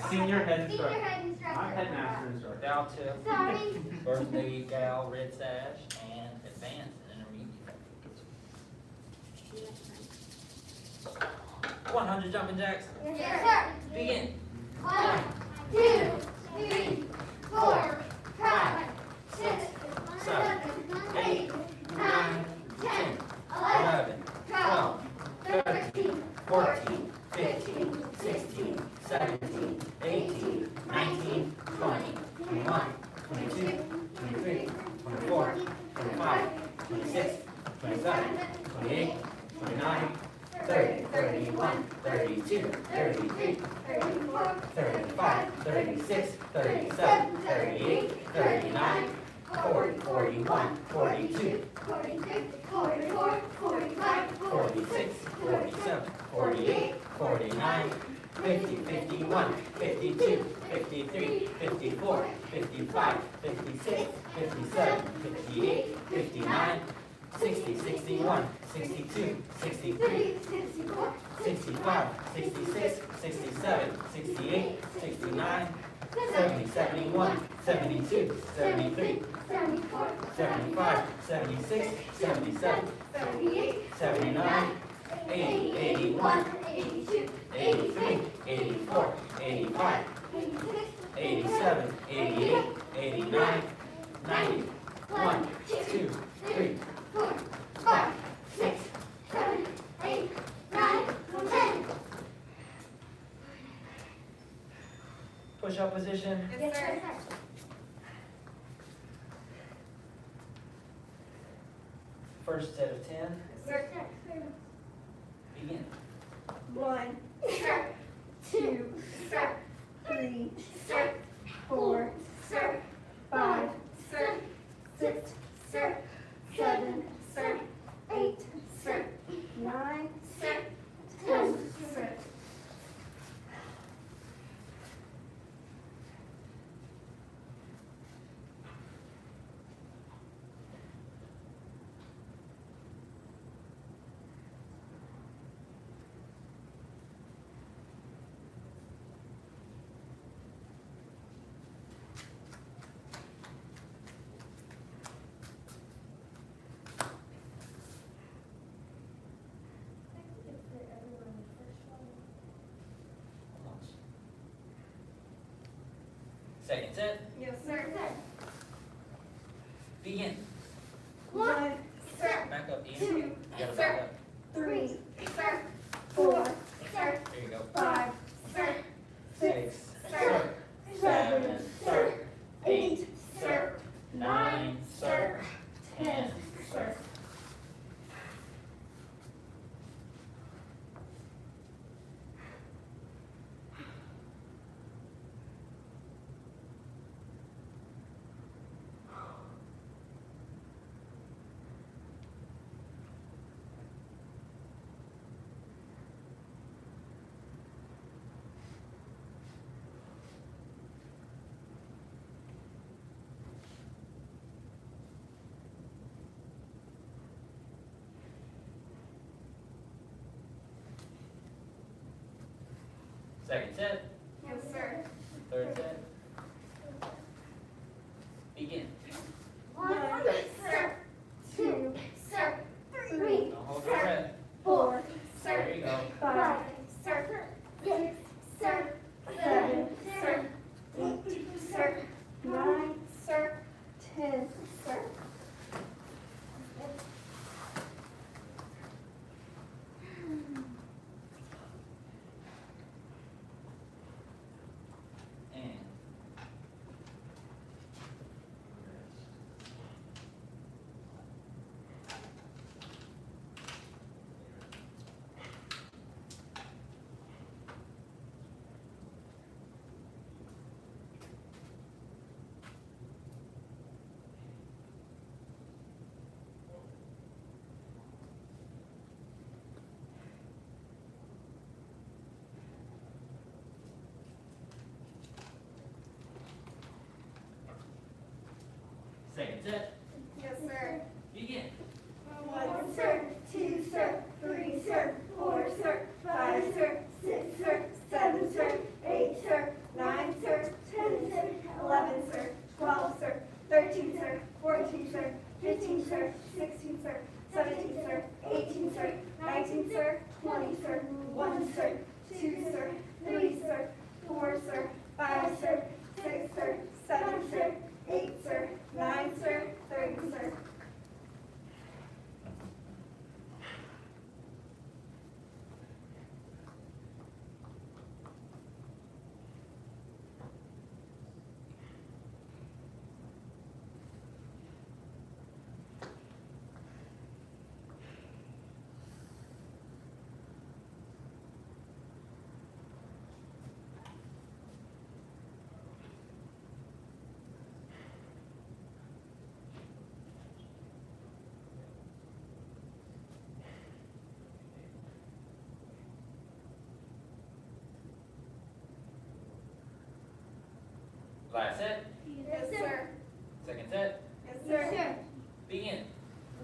Senior Head Instructor. I'm Headmaster Instructor. Gal 2. Sorry. Birthday gal, red sash, and advanced and intermediate. 100 jumping jacks. Yes, sir. Begin. 1, 2, 3, 4, 5, 6, 7, 8, 9, 10, 11, 12, 13, 14, 15, 16, 17, 18, 19, 20, 21, 22, 23, 24, 25, 26, 27, 28, 29, 30, 31, 32, 33, 34, 35, 36, 37, 38, 39, 40, 41, 42, 43, 44, 45, 46, 47, 48, 49, 50, 51, 52, 53, 54, 55, 56, 57, 58, 59, 60, 61, 62, 63, 64, 65, 66, 67, 68, 69, 70, 71, 72, 73, 74, 75, 76, 77, 78, 79, 80, 81, 82, 83, 84, 85, 86, 87, 88, 89, 90, 1, 2, 3, 4, 5, 6, 7, 8, 9, 10. Push up position. Yes, sir. First set of 10. Yes, sir. Begin. 1, Sir. 2, Sir. 3, Sir. 4, Sir. 5, Sir. 6, Sir. 7, Sir. 8, Sir. 9, Sir. 10. Sir. Almost. Second set. Yes, sir. Begin. 1, Sir. Back up, Ian. 2, You gotta Sir. back up. 3, Sir. 4, Sir. There you go. 5, Sir. 6, Sir. 7, Sir. 8, Sir. 9, Sir. 10, Sir. Second set. Yes, sir. Third set. Begin. 1, sir. 2, sir. 3, Now hold your breath. 4, There sir. you go. 5, sir. 6, sir. 7, Sir. 8, sir. 9, Sir. 10. Sir. And second set. Yes, sir. Begin. 1, sir. 16, sir. 17, sir. 18, sir. 19, sir. 20, sir. 1, sir. 2, sir. 3, sir. 4, sir. 5, sir. 6, sir. 7, sir. 8, sir. 9, sir. 30, sir. Last set, Yes, sir. second set, Yes, sir. begin.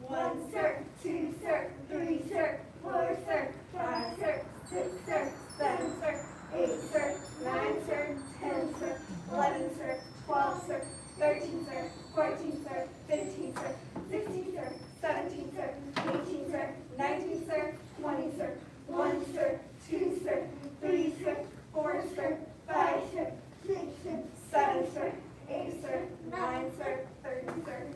1, sir. 2, sir. 3, sir. 4, sir. 5, sir. 6, sir. 7, sir. 8, sir. 9, sir. 10, sir. 11, sir. 12, sir. 13, sir. 14, sir. 15, sir. 16, sir. 17, sir. 18, sir. 19, sir. 20, sir. 1, sir. 2, sir. 3, sir. 4, sir. 5, sir. 6, sir. 7, sir. 8, sir. 9, sir. 30, sir.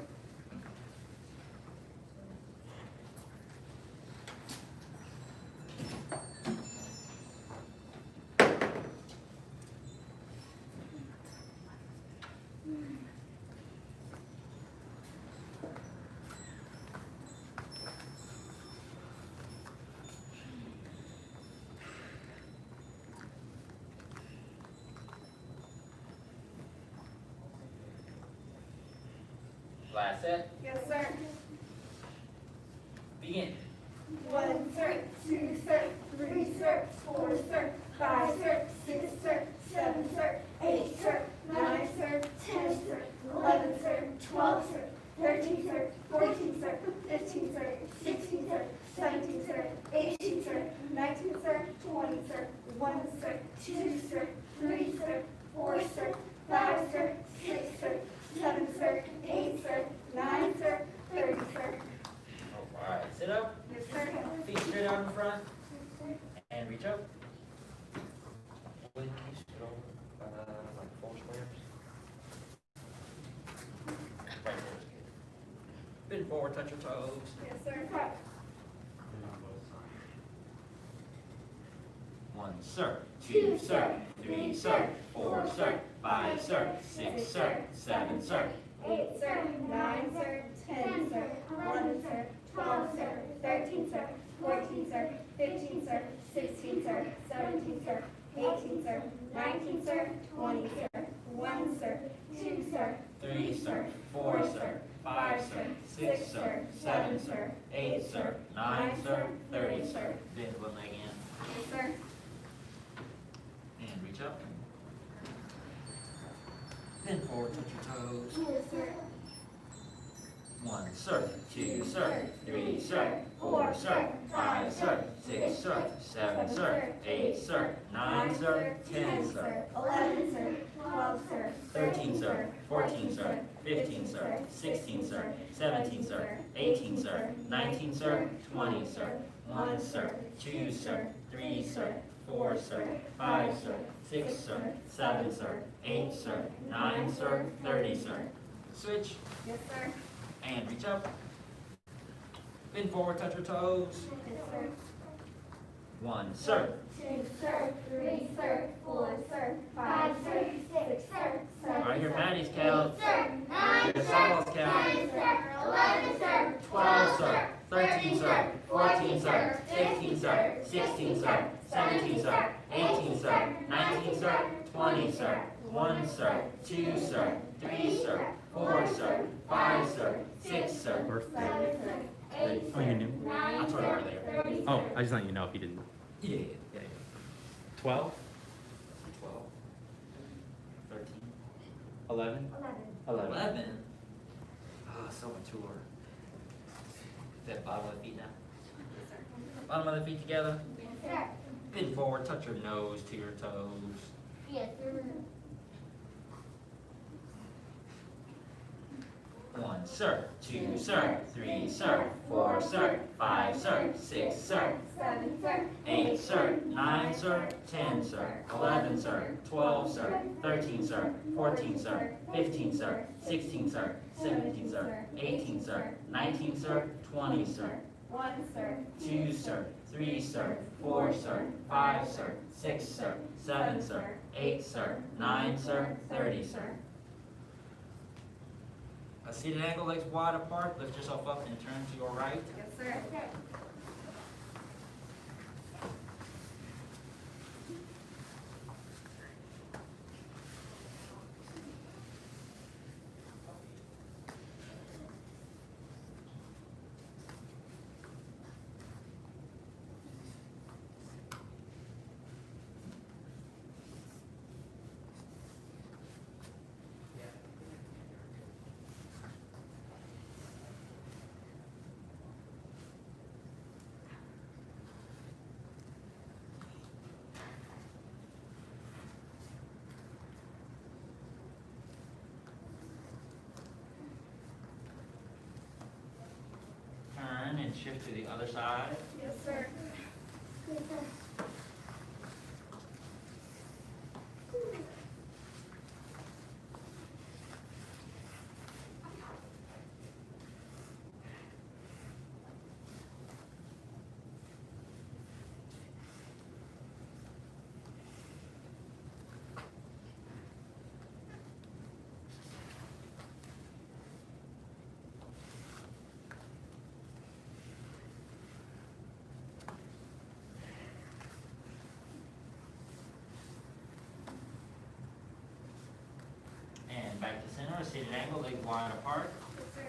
Last set, Yes, sir. begin. 1, sir. 2, sir. 3, sir. 4, sir. 5, sir. 6, sir. 7, sir. 8, sir. 9, sir. 10, sir. 11, sir. 12, sir. 13, sir. 14, sir. 15, sir. 16, sir. 17, sir. 18, sir. 19, sir. 20, sir. 1, sir. 2, sir. 3, sir. 4, sir. 5, sir. 6, sir. 7, sir. 8, sir. 9, sir. 30, sir. Alright, sit up, Yes, sir. feet straight out in front, and reach up. Can you sit over, like 4 squares? Right there is good. Bend forward, touch your toes. Yes, sir. 1, sir. 2, sir. 3, sir. 4, sir. 5, sir. 6, sir. 7, sir. 8, sir. 9, sir. 10, sir. 11, sir. 12, sir. 13, sir. 14, sir. 15, sir. 16, sir. 17, sir. 18, sir. 19, sir. 20, sir. 1, sir. 2, sir. 3, sir. 4, sir. 5, sir. 6, sir. 7, sir. 8, sir. 9, sir. 30, sir. Bend one leg in. Yes, sir. And reach up. Bend forward, touch your toes. Yes, sir. 1, sir. 2, sir. 3, sir. 4, sir. 5, sir. 6, sir. 7, sir. 8, sir. 9, sir. 10, sir. 11, sir. 12, sir. 13, sir. 14, sir. 15, sir. 16, sir. 17, sir. 18, sir. 19, sir. 20, sir. 1, sir. 2, sir. 3, sir. 4, sir. 5, sir. 6, sir. 7, sir. 8, sir. 9, sir. 30, sir. Switch. Yes, sir. And reach up. Bend forward, touch your toes. Yes, sir. 1, sir. 2, sir. 3, sir. 4, sir. 5, sir. 6, sir. 7, Right here, Maddie's count. Sir, 9, Your sir, solos count. 10, sir, 11, sir, 12, sir. 13, sir. 14, sir. 15, sir. 16, sir. 17, sir. 18, sir. 19, sir. 20, sir. 1, sir. 2, sir. 3, sir. 4, sir. 5, sir. 6, sir. 7, sir. 8, Oh, you knew? I told her earlier. 30, Oh, I just let you know if you didn't. Yeah. 12, 12, 13, 11, 11. 11. Oh, so mature. That bottom of the feet now. Bottom of the feet together. Yes, sir. Bend forward, touch your nose to your toes. Yes, sir. 1, 1, sir. 2, sir. 3, sir. 4, sir. 5, sir. 6, sir. 7, sir. 8, sir. 9, sir. 10, sir. 11, sir. 12, sir. 13, sir. 14, sir. 15, sir. 16, sir. 17, sir. 18, sir. 19, sir. 20, sir. 1, sir. 2, sir. 3, sir. 4, sir. 5, sir. 6, sir. 7, sir. 8, sir. 9, sir. 30, sir. A seated angle, legs wide apart. Lift yourself up and turn to your right. Yes, sir. Turn and shift to the other side. Yes, sir. And back to center, a seated angle, legs wide apart. Yes, sir.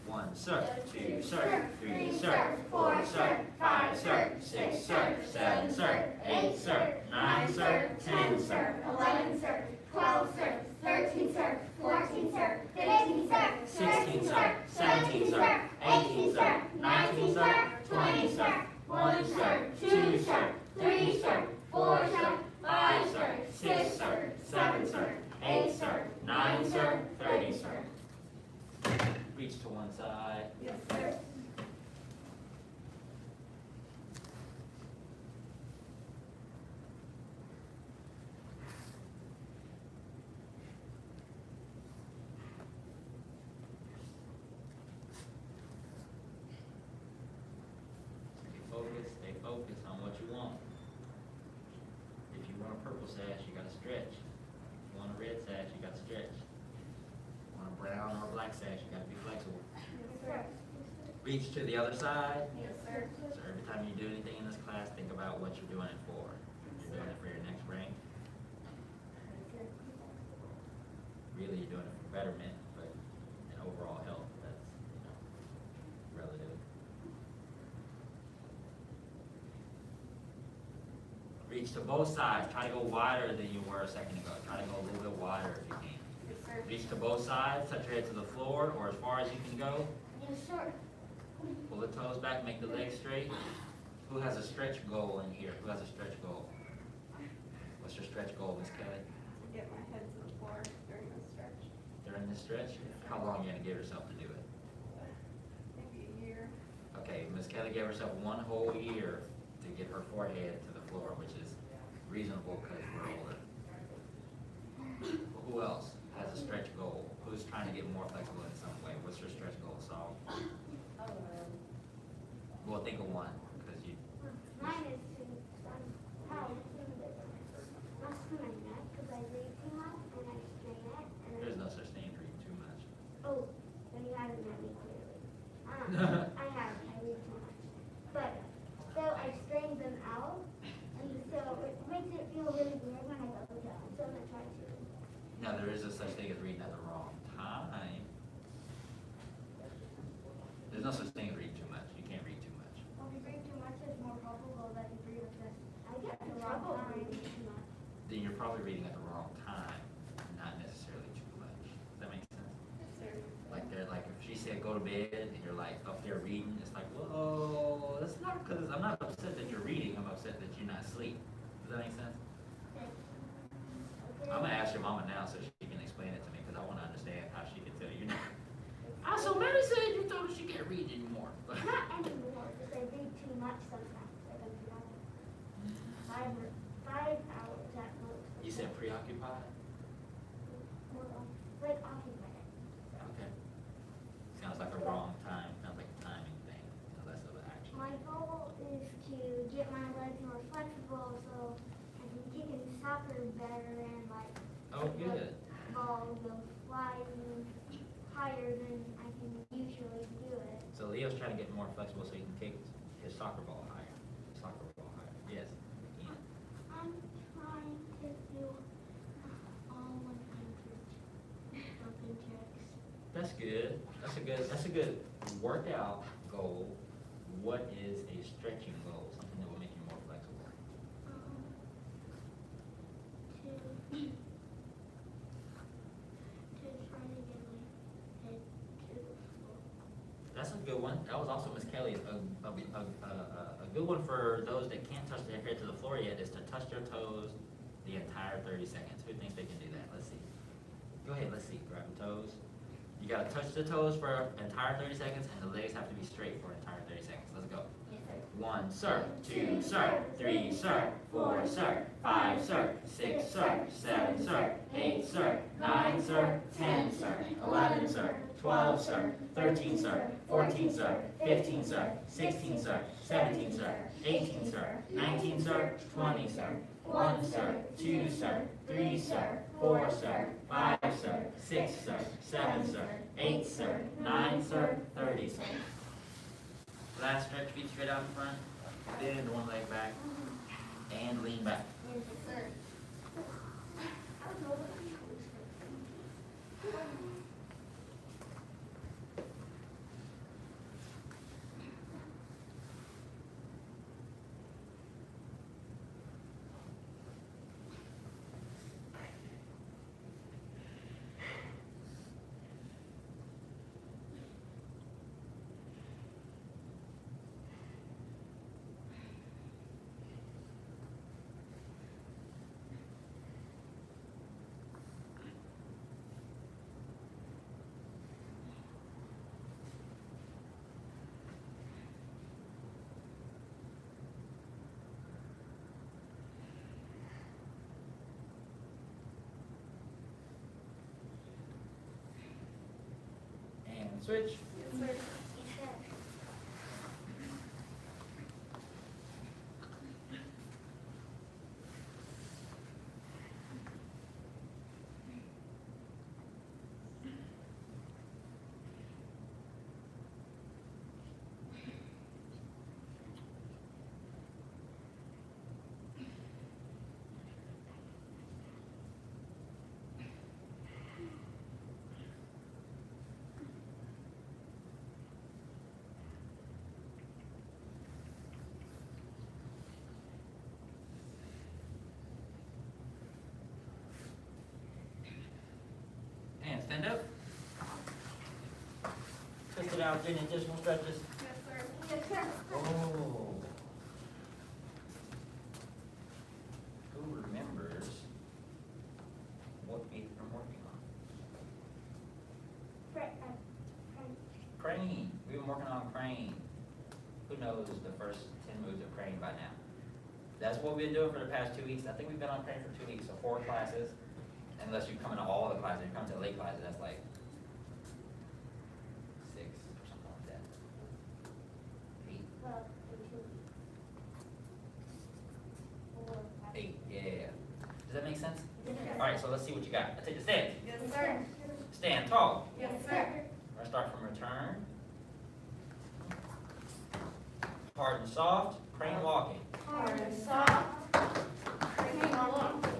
One, sir. 2, sir. 3, sir. 4, sir. 5, sir. 6, sir. 7, sir. 8, sir. 9, sir. 10, sir. 11, sir. 12, sir. 13, sir. 14, sir. 15, sir. 16, sir. 17, sir. 18, sir. 19, sir. 20, sir. 1, sir. 2, sir. 3, sir. 4, sir. 5, sir. 6, sir. 7, sir. 8, sir. 9, sir. 30, sir. Reach to one side. Yes, sir. Stay focused on what you want. If you want a purple sash, you gotta stretch. If you want a red sash, you gotta stretch. If you want a brown or a black sash, you gotta be flexible. Yes, sir. Reach to the other side. Yes, sir. So every time you do anything in this class, think about what you're doing it for. You're doing it for your next rank. Really, you're doing it for betterment, but in overall health, that's, relative. Reach to both sides. Try to go wider than you were a second ago. Try to go a little bit wider if you can. Yes, sir. Reach to both sides. Touch your head to the floor or as far as you can go. Yes, sir. Pull the toes back. Make the legs straight. Who has a stretch goal in here? Who has a stretch goal? What's your stretch goal, Miss Kelly? To get my head to the floor during the stretch. During this stretch? How long are you going to give yourself to do it? Maybe a year. Okay, Miss Kelly gave herself 1 whole year to get her forehead to the floor, which is reasonable because we're older. Who else has a stretch goal? Who's trying to get more flexible in some way? What's your stretch goal, Saul? Well, think of one, because you. Mine is to, how, not to my neck, because I breathe too much, and I strain it, and then, There's no such thing as reading too much. oh, then you haven't met me clearly. I have, I read too much. But, so I strain them out, and so it makes it feel really weird when I go down, so I'm gonna try to. No, there is a such thing as reading at the wrong time. There's no such thing as reading too much. You can't read too much. Well, if you breathe too much, it's more probable that you breathe at this. I get the wrong time. Too much. Then you're probably reading at the wrong time, not necessarily too much. Does that make sense? Yes, sir. Like they're like if she said go to bed and you're like up there reading, it's like, whoa, Because I'm not upset that you're reading, I'm upset that you're not asleep. Does that make sense? I'm gonna ask your mama now so she can explain it to me, because I want to understand how she can tell you. So Mary said you told her she can't read anymore. Not anymore, because I read too much sometimes. Like I'm preoccupied. 5 hours at most. You said preoccupied? More like occupied. Okay. Sounds like a wrong time, sounds like a timing thing, less of an action. My goal is to get my legs more flexible so I can kick in soccer better and like Oh, good. the ball will fly higher than I can usually do it. So Leo's trying to get more flexible so he can kick his soccer ball higher. Soccer ball higher. Yes. Yeah. I'm trying to do all 100 jumping jacks. That's good. That's a good workout goal. What is a stretching goal? Something that will make you more flexible. To try to get my head to the floor. That's a good one. That was also Miss Kelly's. A good one for those that can't touch their head to the floor yet is to touch their toes the entire 30 seconds. Who thinks they can do that? Let's see. Go ahead, let's see. Grab the toes. You gotta touch the toes for an entire 30 seconds, and the legs have to be straight for an entire 30 seconds. Let's go. Yes, sir. 1, sir. 2, sir. 3, sir. 4, sir. 5, sir. 6, sir. 7, sir. 8, sir. 9, sir. 10, sir. 11, sir. 12, sir. 13, sir. 14, sir. 15, sir. 16, sir. 17, sir. 18, sir. 19, sir. 20, sir. 1, sir. 2, sir. 3, sir. 4, sir. 5, sir. 6, sir. 7, sir. 8, sir. 9, sir. 30, sir. Last stretch, feet straight out in front. Bend one leg back. And lean back. Yes, sir. I was over. And switch. Yes, sir. Yes, sir. And stand up. Twist it out, do any additional stretches. Yes, sir. Yes, sir. Oh. Who remembers what we've been working on? Crane. We've been working on crane. Who knows the first 10 moves of crane by now? That's what we've been doing for the past 2 weeks. I think we've been on crane for 2 weeks, so 4 classes. Unless you come into all the classes, you come to late classes, that's like 6 or something like that. 8. Well, 2, 4, 5. 8, yeah. Does that make sense? Yes, sir. All right, so let's see what you got. Let's take the stance. Yes, sir. Stand tall. Yes, sir. We're gonna start from return. Hard and soft, crane walking. Hard and soft. Crane walking.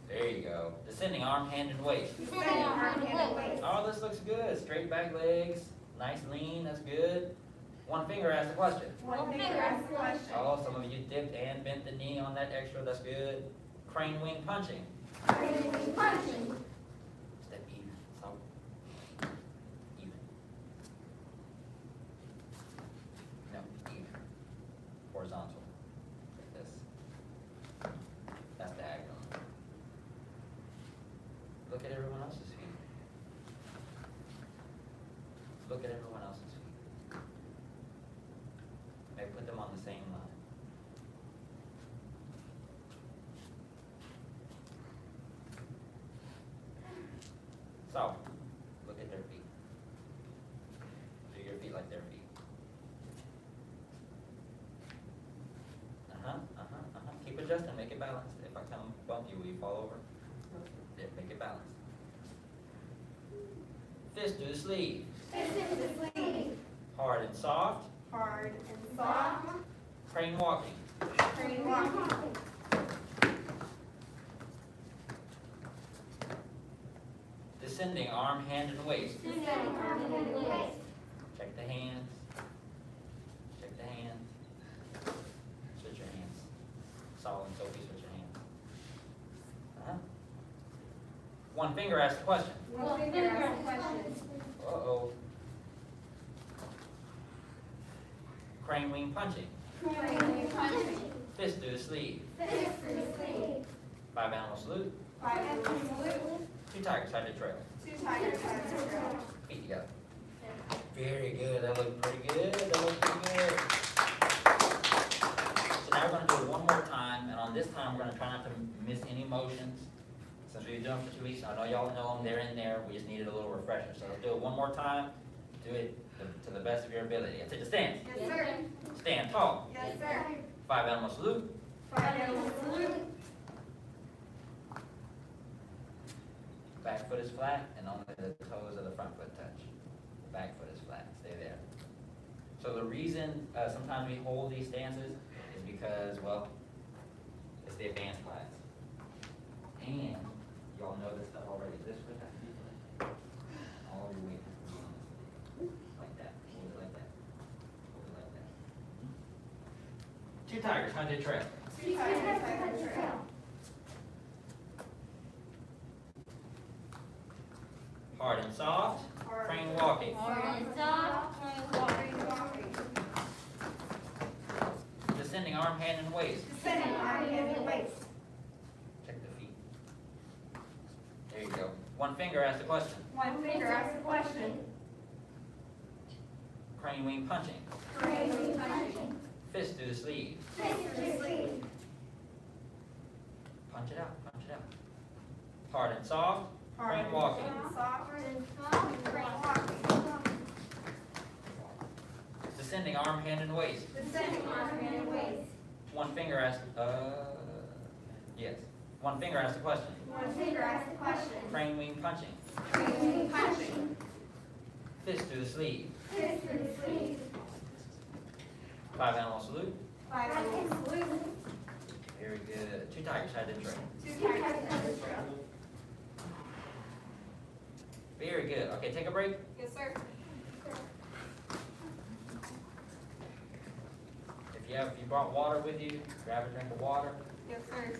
There you go. Descending arm, hand, and waist. Descending arm, hand, and waist. Oh, this looks good. Straight back legs, nice lean, that's good. One finger asks the question. One finger asks the question. Oh, some of you dipped and bent the knee on that extra, that's good. Crane wing punching. Crane wing punching. Step even, so even. No, Justin, make it balanced. If I come bump you, will you fall over? Yeah, make it balanced. Fist to the sleeve. Fist to the sleeve. Hard and soft. Hard and soft. Crane walking. Crane walking. Descending arm, hand, and waist. Descending arm and waist. Check the hands. Check the hands. Switch your hands. Sol and Sophie, switch your hands. One finger asks the question. One finger asks the question. Uh-oh. Crane wing punching. Crane punching. Fist to the sleeve. Fist to the sleeve. 5 animal salute. 5 animal salute. 2 tigers side to trail. 2 tigers side to trail. Feet together. Very good. That looked pretty good. That looked pretty good. So now we're going to do it one more time, and on this time we're going to try not to miss any motions. Since we've been doing it for 2 weeks, I know y'all know them. They're in there. We just needed a little refresher. So let's do it one more time. Do it to the best of your ability. Take the stance. Yes, sir. Stand tall. Yes, sir. 5 animal salute. 5 animal salute. Back foot is flat, and only the toes of the front foot touch. The back foot is flat. Stay there. So the reason sometimes we hold these stances is because, well, it's the advanced class. And y'all know this stuff already. This foot has to be flat. All your weight has to be on this. Like that. Hold it like that. Hold it like that. 2 tigers, hunted trail. 2 tigers side to trail. Hard and soft. Crane walking. Hard and soft. Crane walking. Descending arm, hand, and waist. Descending arm, hand, and waist. Check the feet. There you go. One finger asks the question. One finger asks the question. Crane wing punching. Crane wing punching. Fist to the sleeve. Fist to the sleeve. Punch it out, punch it out. Hard and soft. Hard Crane walking. and soft. Crane walking. Descending arm, hand, and waist. Descending arm, hand, and waist. One finger asks, yes. One finger asks the question. One finger asks the question. Crane wing punching. Crane wing punching. Fist to the sleeve. Fist to the sleeve. 5 animal salute. 5 animal salute. Very good. 2 tigers side to trail. 2 tigers side to trail. Very good. Okay, take a break. Yes, sir. If you brought water with you, grab a drink of water. Yes, sir.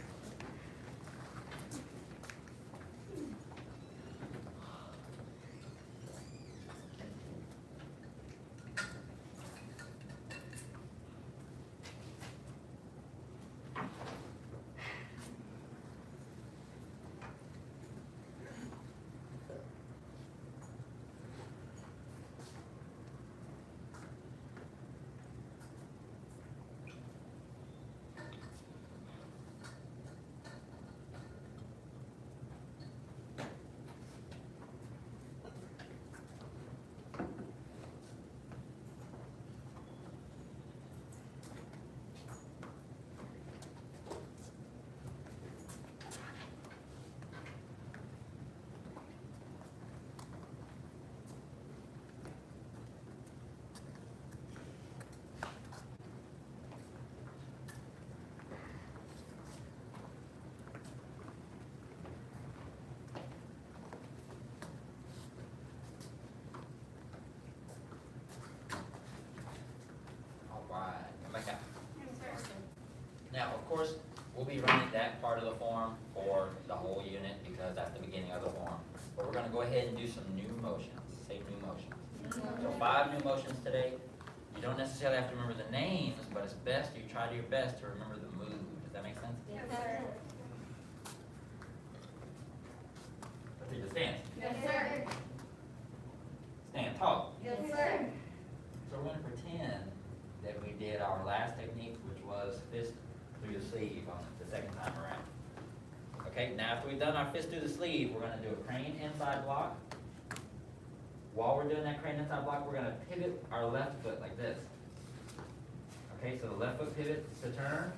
Now, of course, we'll be running that part of the form for the whole unit because that's the beginning of the form. But we're going to go ahead and do some new motions. Say new motions. So 5 new motions today. You don't necessarily have to remember the names, but it's best you try your best to remember the move. Does that make sense? Yes, sir. Let's take the stance. Yes, sir. Stand tall. Yes, sir. So we're going to pretend that we did our last technique, which was fist through the sleeve on the second time around. Okay, now after we've done our fist through the sleeve, we're going to do a crane inside block. While we're doing that crane inside block, we're going to pivot our left foot like this. Okay, so the left foot pivots to turn,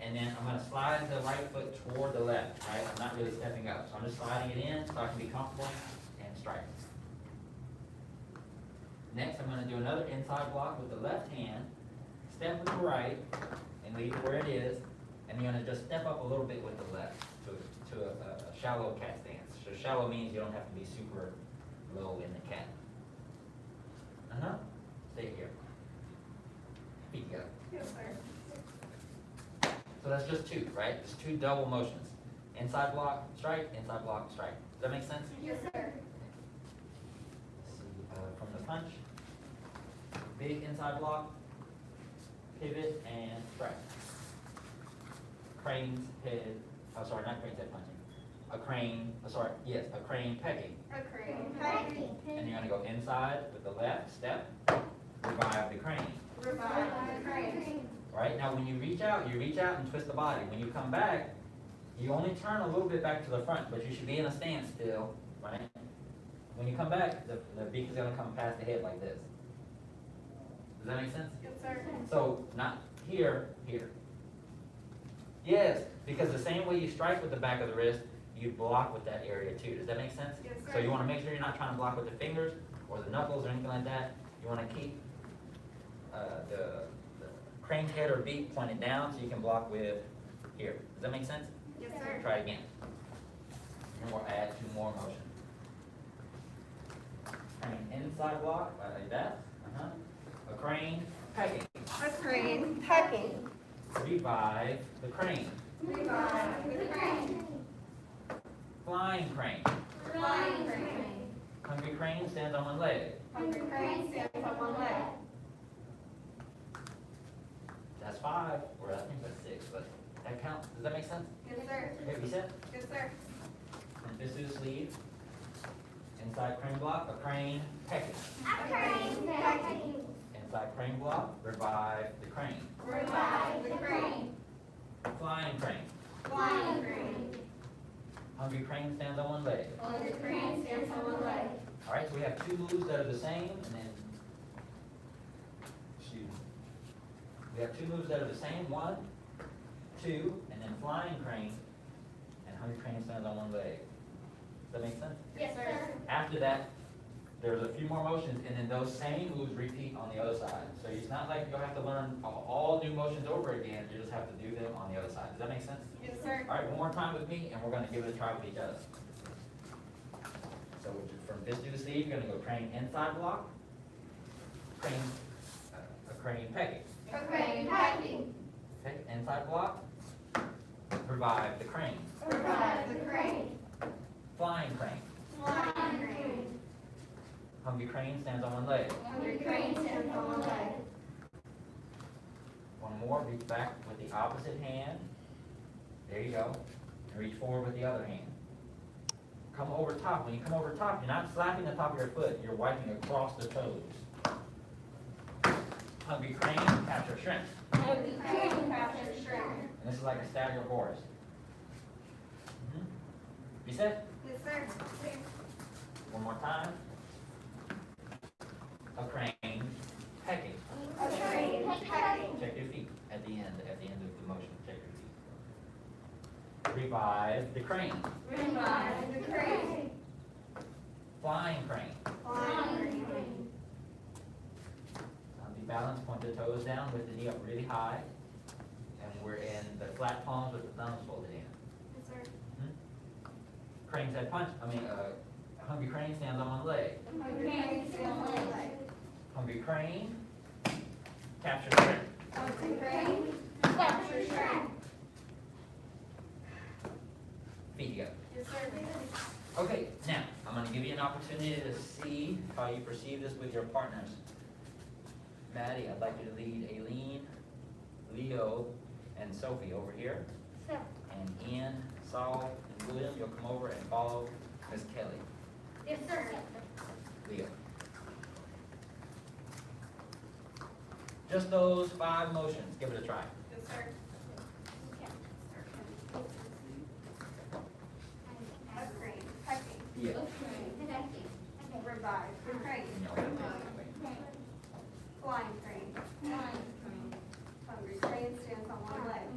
and then I'm gonna slide the right foot toward the left, right? I'm not really stepping up, so I'm just sliding it in so I can be comfortable and strike. Next, I'm gonna do another inside block with the left hand, step with the right, and leave it where it is, and you're gonna just step up a little bit with the left to a shallow cat stance. So shallow means you don't have to be super low in the cat. Stay here. Feet together. Yes, sir. So that's just two, right? Just two double motions. Inside block, strike, inside block, strike. Does that make sense? Yes, sir. Let's see, from the punch, big inside block, pivot, and strike. Crane's head, oh sorry, not crane's head punching. A crane pecking. A crane. And you're gonna go inside with the left step, revive the crane. Revive the crane. Right, now when you reach out and twist the body. When you come back, you only turn a little bit back to the front, but you should be in a stance still, right? When you come back, the beak is gonna come past the head like this. Does that make sense? Yes, sir. So, not here, here. Yes, because the same way you strike with the back of the wrist, you block with that area too. Does that make sense? Yes, sir. So you wanna make sure you're not trying to block with the fingers or the knuckles or anything like that. You wanna keep the crane's head or beak pointed down so you can block with here. Does that make sense? Yes, sir. Try it again. And we'll add two more motion. Crane inside block, like that. A crane pecking. A crane pecking. Revive the crane. Revive the crane. Flying crane. Flying crane. Hungry crane stands on one leg. Hungry crane stands on one leg. That's 5, or I think that's 6, but that counts. Does that make sense? Yes, sir. Okay, reset. Yes, sir. And this is sleeve. Inside crane block, a crane pecking. A crane pecking. Inside crane block, revive the crane. Revive the crane. Flying crane. Flying crane. Hungry crane stands on one leg. Hungry crane stands on one leg. All right, so we have two moves that are the same, and then, excuse me. We have two moves that are the same, 1, 2, and then flying crane, and hungry crane stands on one leg. Does that make sense? Yes, sir. After that, there's a few more motions, and then those same moves repeat on the other side. So it's not like you'll have to learn all new motions over again, you just have to do them on the other side. Does that make sense? Yes, sir. All right, one more time with me, and we're gonna give it a try with each other. So from this to the sleeve, you're gonna go crane inside block, crane, a crane pecking. A crane pecking. Okay, inside block, revive the crane. Revive the crane. Flying crane. Flying crane. Hungry crane stands on one leg. Hungry crane stands on one leg. One more, reach back with the opposite hand. There you go. And reach forward with the other hand. Come over top. When you come over top, you're not slapping the top of your foot. You're wiping across the toes. Hungry crane, capture shrimp. Hungry crane captures shrimp. And this is like a stagger horse. Reset. Yes, sir. One more time. A crane pecking. A crane pecking. Check your feet at the end of the motion. Check your feet. Revive the crane. Revive the crane. Flying crane. Flying crane. Be balanced, point the toes down with the knee up really high. And we're in the flat palms with the thumbs folded in. Yes, sir. Crane's head punch, hungry crane stands on one leg. Hungry crane stands on one leg. Hungry crane, capture shrimp. Hungry crane captures shrimp. Feet together. Yes, sir. Okay, now, I'm gonna give you an opportunity to see how you perceive this with your partners. Maddie, I'd like you to lead Aileen, Leo, and Sophie over here. So, And Ian, Saul, and William, you'll come over and follow Miss Kelly. yes, sir. Leo. Just those 5 motions. Give it a try. Yes, sir. A crane pecking. Yeah. Revive the crane. Flying crane. Hungry crane stands on one leg.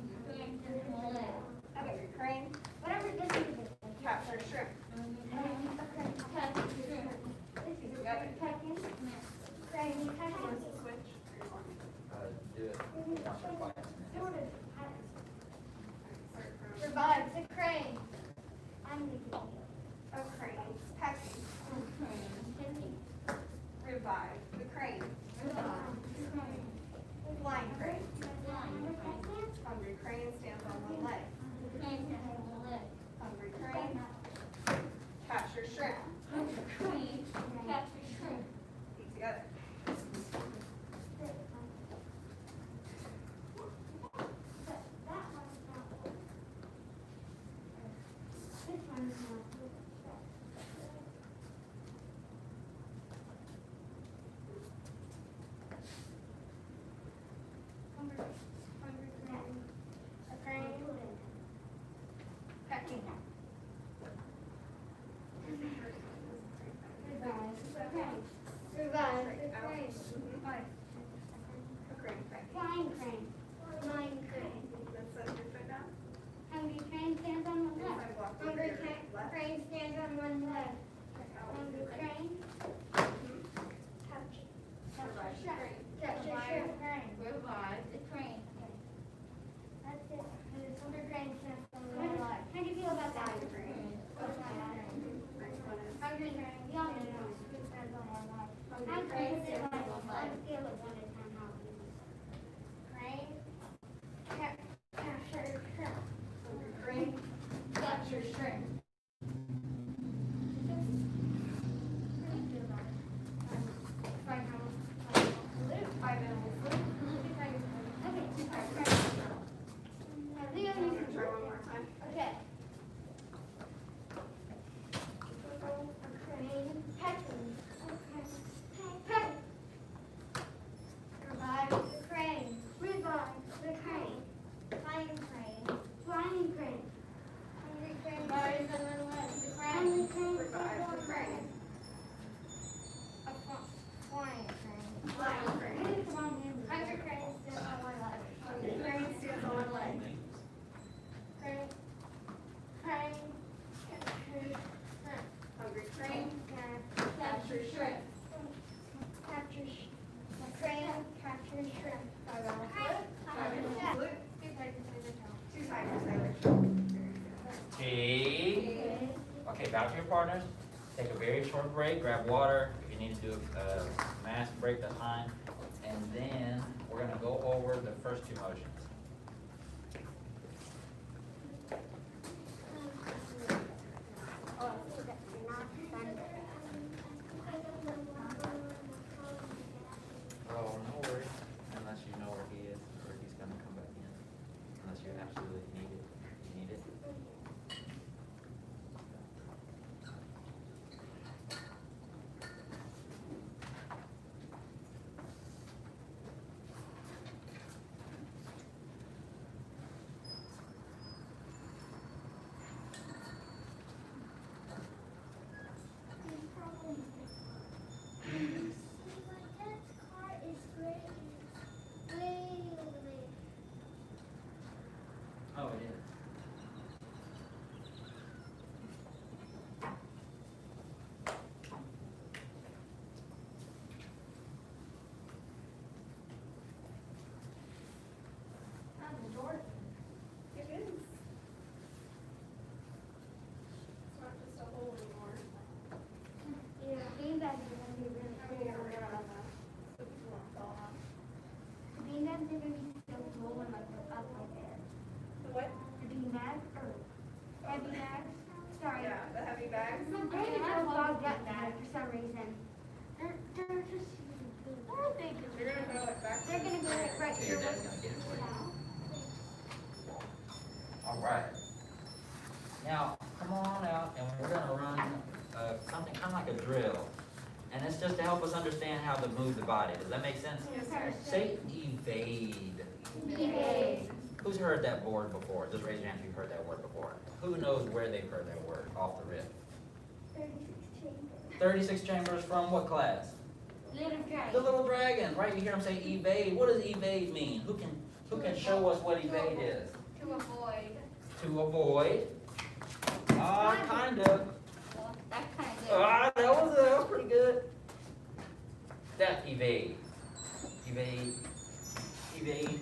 out to your partners, take a very short break, grab water. If you need to do a mass break, that's fine. And then we're gonna go over the first two motions. Oh, no worries, unless you know where he is, or he's gonna come back in, unless you absolutely need it. You need it? Oh, it is. It is. It's not just a hole anymore. Yeah, beanbags are gonna be really I mean, cool. we're gonna have so people won't fall off. Beanbags are gonna be so cool when like they're up like there. The what? The beanbags or heavy bags. Sorry. Yeah, the heavy bags. My brain is so bogged up now for some reason. They're just. You're gonna go like back. They're gonna go right Okay, here. your dad's gonna get it for you. All right. Now, come on out, and we're gonna run something kind of like a drill. And it's just to help us understand how to move the body. Does that make sense? Yes, sir. Say evade. Evade. Who's heard that word before? Just raise your hand if you've heard that word before. Who knows where they've heard that word off the rip? 36 chambers. 36 chambers from what class? Little dragon. The little dragon, right? You hear them say evade. What does evade mean? Who can show us what evade is? To avoid. To avoid. Kind of. Well, that's kind of good. That was pretty good. That evade. Evade. Evade.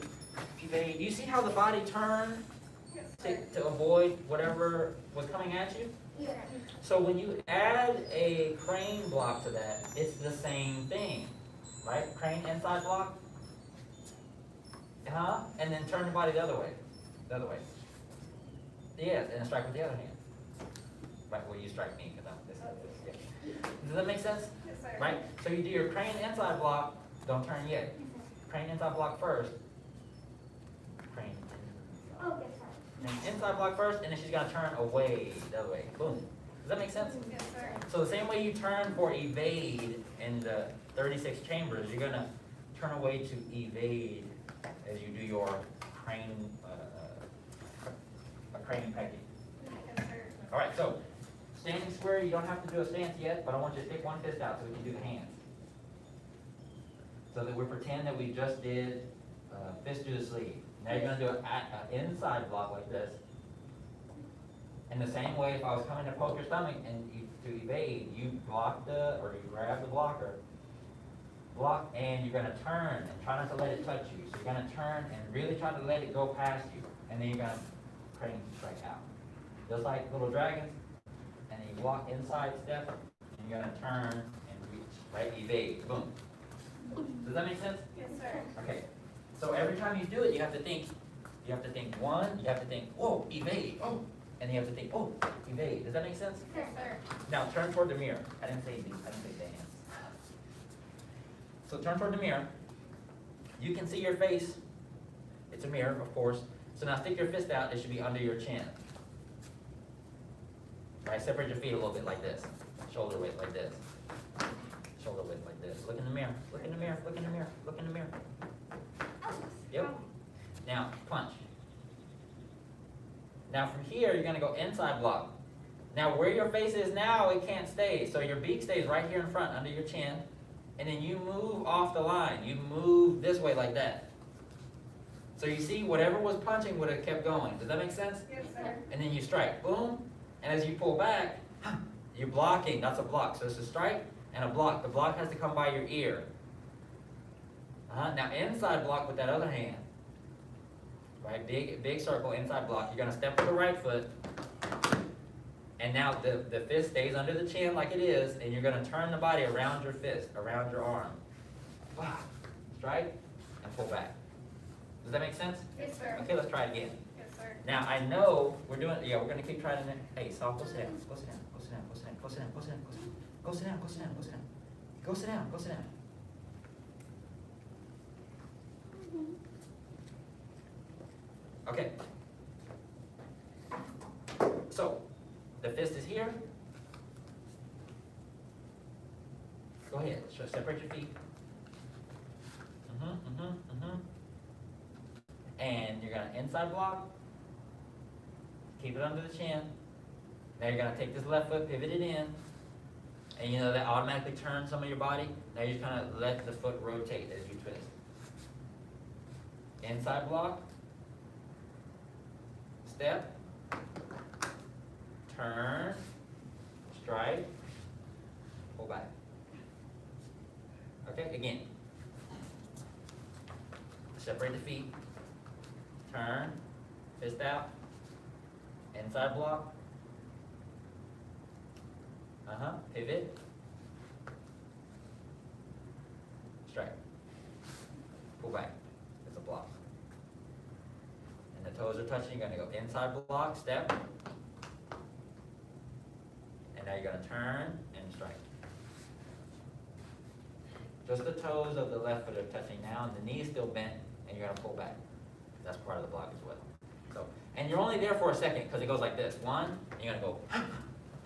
Evade. Do you see how the body turned Yes, sir. to avoid whatever was coming at you? Yeah. So when you add a crane block to that, it's the same thing, right? Crane inside block. And then turn the body the other way. The other way. Yes, and then strike with the other hand. Right, well, you strike me because I'm this. Yeah. Does that make sense? Yes, sir. Right? So you do your crane inside block, don't turn yet. Crane inside block first. Crane inside. Oh, yes, sir. Crane inside block first, and then she's got to turn away the other way. Boom. Does that make sense? Yes, sir. So the same way you turn for evade in the 36 chambers, you're gonna turn away to evade as you do your crane, crane pecking. Yes, sir. All right, so standing square, you don't have to do a stance yet, but I want you to stick one fist out so we can do the hands. So that we pretend that we just did fist to the sleeve. Now you're gonna do an inside block like this. In the same way, if I was coming to poke your stomach and to evade, you block or you grab the blocker, and you're gonna turn and try not to let it touch you. So you're gonna turn and really try to let it go past you, and then you're gonna crane strike out. Just like little dragons, and then you walk inside step, and you're gonna turn and reach, right? Evade, boom. Does that make sense? Yes, sir. Okay. So every time you do it, you have to think one, you have to think, whoa, evade, oh. And you have to think, oh, evade. Does that make sense? Yes, sir. Now turn toward the mirror. I didn't say dance. So turn toward the mirror. You can see your face. It's a mirror, of course. So now stick your fist out. It should be under your chin. Right? Separate your feet a little bit like this. Shoulder width like this. Shoulder width like this. Look in the mirror. Look in the mirror. Look in the mirror. Look in the mirror. Yep. Now punch. Now from here, you're gonna go inside block. Now where your face is now, it can't stay. So your beak stays right here in front, under your chin. And then you move off the line. You move this way like that. So you see, whatever was punching would have kept going. Does that make sense? Yes, sir. And then you strike, boom. And as you pull back, you're blocking. That's a block. So it's a strike and a block. The block has to come by your ear. Now inside block with that other hand. Right, big circle, inside block. You're gonna step with the right foot, And now the fist stays under the chin like it is, and you're gonna turn the body around your fist, around your arm. Strike and pull back. Does that make sense? Yes, sir. Okay, let's try it again. Yes, sir. Now I know we're doing, yeah, we're gonna keep trying it. Hey, soft, go sit down, go sit down, go sit down, go sit down, go sit down, go sit down, go sit down, go sit down, go sit down, go sit down, go sit down. Okay. So, the fist is here. Go ahead, separate your feet. And you're gonna inside block. Keep it under the chin. Now you're gonna take this left foot, pivot it in. And you know that automatically turns some of your body. Now you just kind of let the foot rotate as you twist. Inside block. Step. Turn. Strike. Pull back. Okay, again. Separate the feet. Turn. Fist out. Inside block. Pivot. Strike. Pull back. It's a block. And the toes are touching. You're going to go inside block, step. And now you're going to turn and strike. Just the toes of the left foot are touching now, and the knee is still bent, and you're going to pull back. That's part of the block as well. So, and you're only there for a second because it goes like this. One, and you're going to go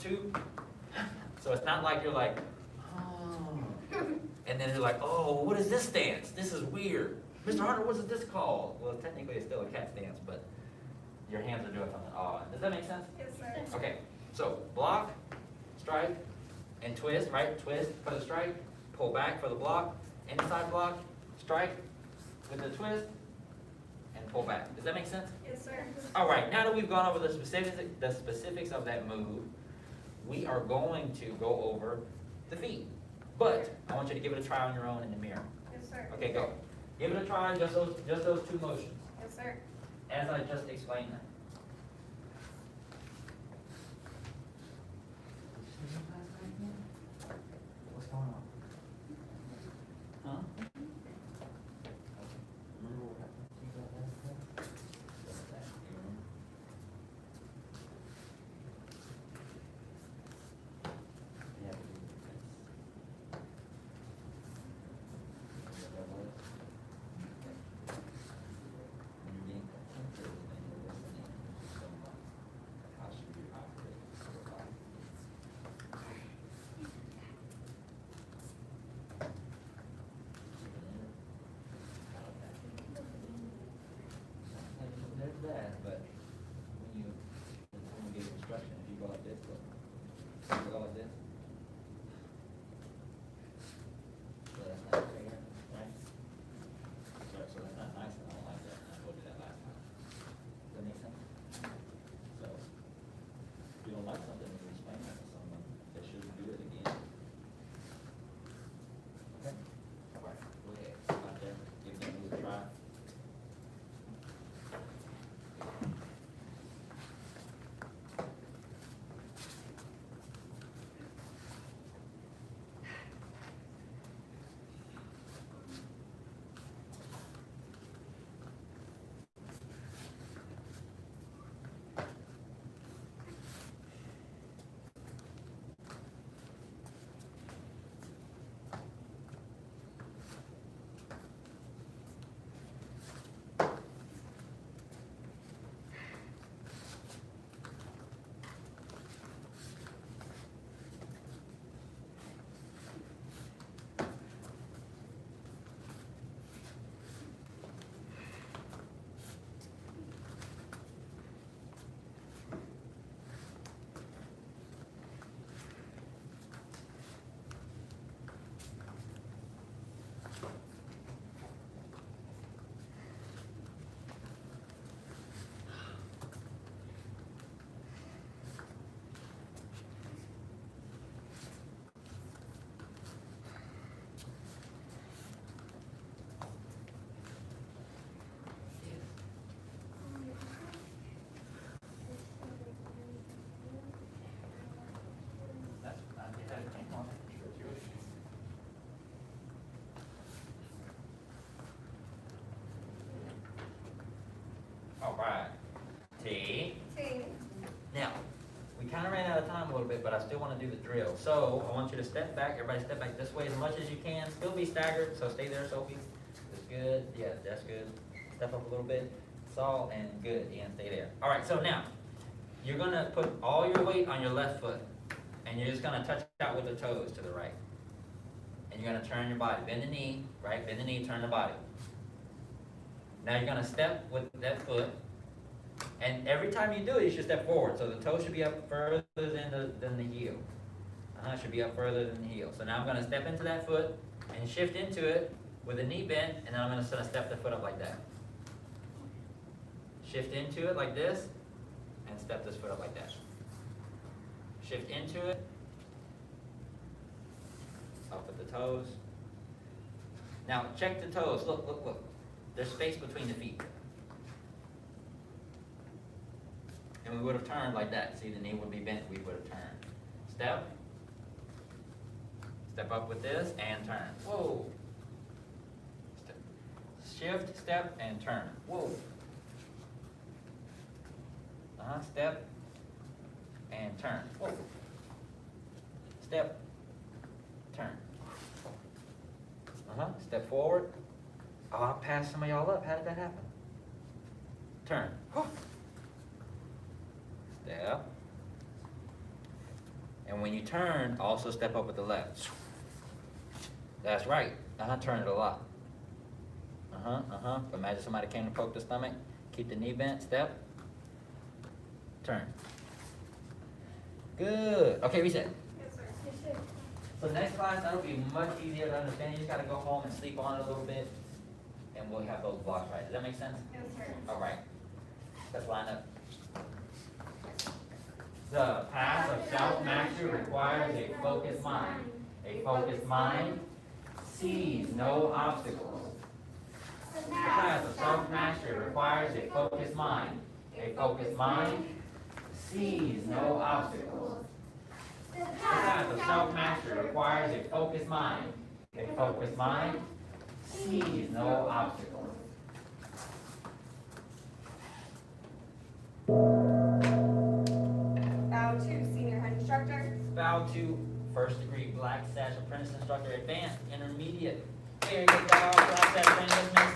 2. So it's not like you're like, oh, and then you're like, oh, what is this dance? This is weird. Mr. Hunter, what is this called? Well, technically it's still a cat dance, but your hands are doing something odd. Does that make sense? Yes, sir. Okay, so block, strike, and twist, right? Twist for the strike, pull back for the block, inside block, strike with the twist, and pull back. Does that make sense? Yes, sir. All right, now that we've gone over the specifics of that move, we are going to go over the feet. But I want you to give it a try on your own in the mirror. Yes, sir. Okay, go. Give it a try, just those 2 motions, Yes, sir. as I just explained them. What's going on? Huh? Remember what happened to you guys last time? What's that? Do you remember? Yeah, we do this. Remember what that was? When you're being attentive and you're listening to someone, how should you operate your body? There's that, but when someone gives instruction, if you go like this, look, you go like this. So that's not fair, right? So that's not nice, and I don't like that, and I told you that last time. Does that make sense? So, if you don't like something, you explain that to someone, they shouldn't do it again. Okay? All right, go ahead, out there, give them a try. T. T. Now, we kind of ran out of time a little bit, but I still want to do the drill. So I want you to step back. Everybody step back this way as much as you can. Still be staggered, so stay there, Sophie. That's good. Yeah, that's good. Step up a little bit. Saul, and good. Ian, stay there. All right, so now, you're going to put all your weight on your left foot, and you're just going to touch out with the toes to the right. And you're going to turn your body. Bend the knee, right? Bend the knee, turn the body. Now you're going to step with that foot. And every time you do it, you should step forward. So the toe should be up further than the heel. It should be up further than the heel. So now I'm going to step into that foot and shift into it with a knee bent, and then I'm going to step the foot up like that. Shift into it like this, and step this foot up like that. Shift into it. Up with the toes. Now check the toes. Look, look, look. There's space between the feet. And we would have turned like that. See, the knee would be bent, we would have turned. Step. Step up with this and turn. Whoa. Step. Shift, step, and turn. Whoa. Step and turn. Whoa. Step, turn. Step forward. Oh, I passed some of y'all up. How did that happen? Turn. Step. And when you turn, also step up with the left. That's right. Turn it a lot. Imagine somebody came to poke the stomach. Keep the knee bent. Step. Turn. Good. Okay, reset. Yes, sir. So next class, that'll be much easier to understand. You just gotta go home and sleep on it a little bit, and we'll have those blocks right. Does that make sense? Yes, sir. All right. Let's line up. The path of self-mastery requires a focused mind. A focused mind sees no obstacles. The path of self-mastery requires a focused mind. A focused mind sees no obstacles. The path of self-mastery requires a focused mind. A focused mind sees no obstacles. Bow to Senior Head Instructor. Bow to first degree Black Sash Apprentice Instructor, Advanced, Intermediate. Very good job, Black Sash Apprentice.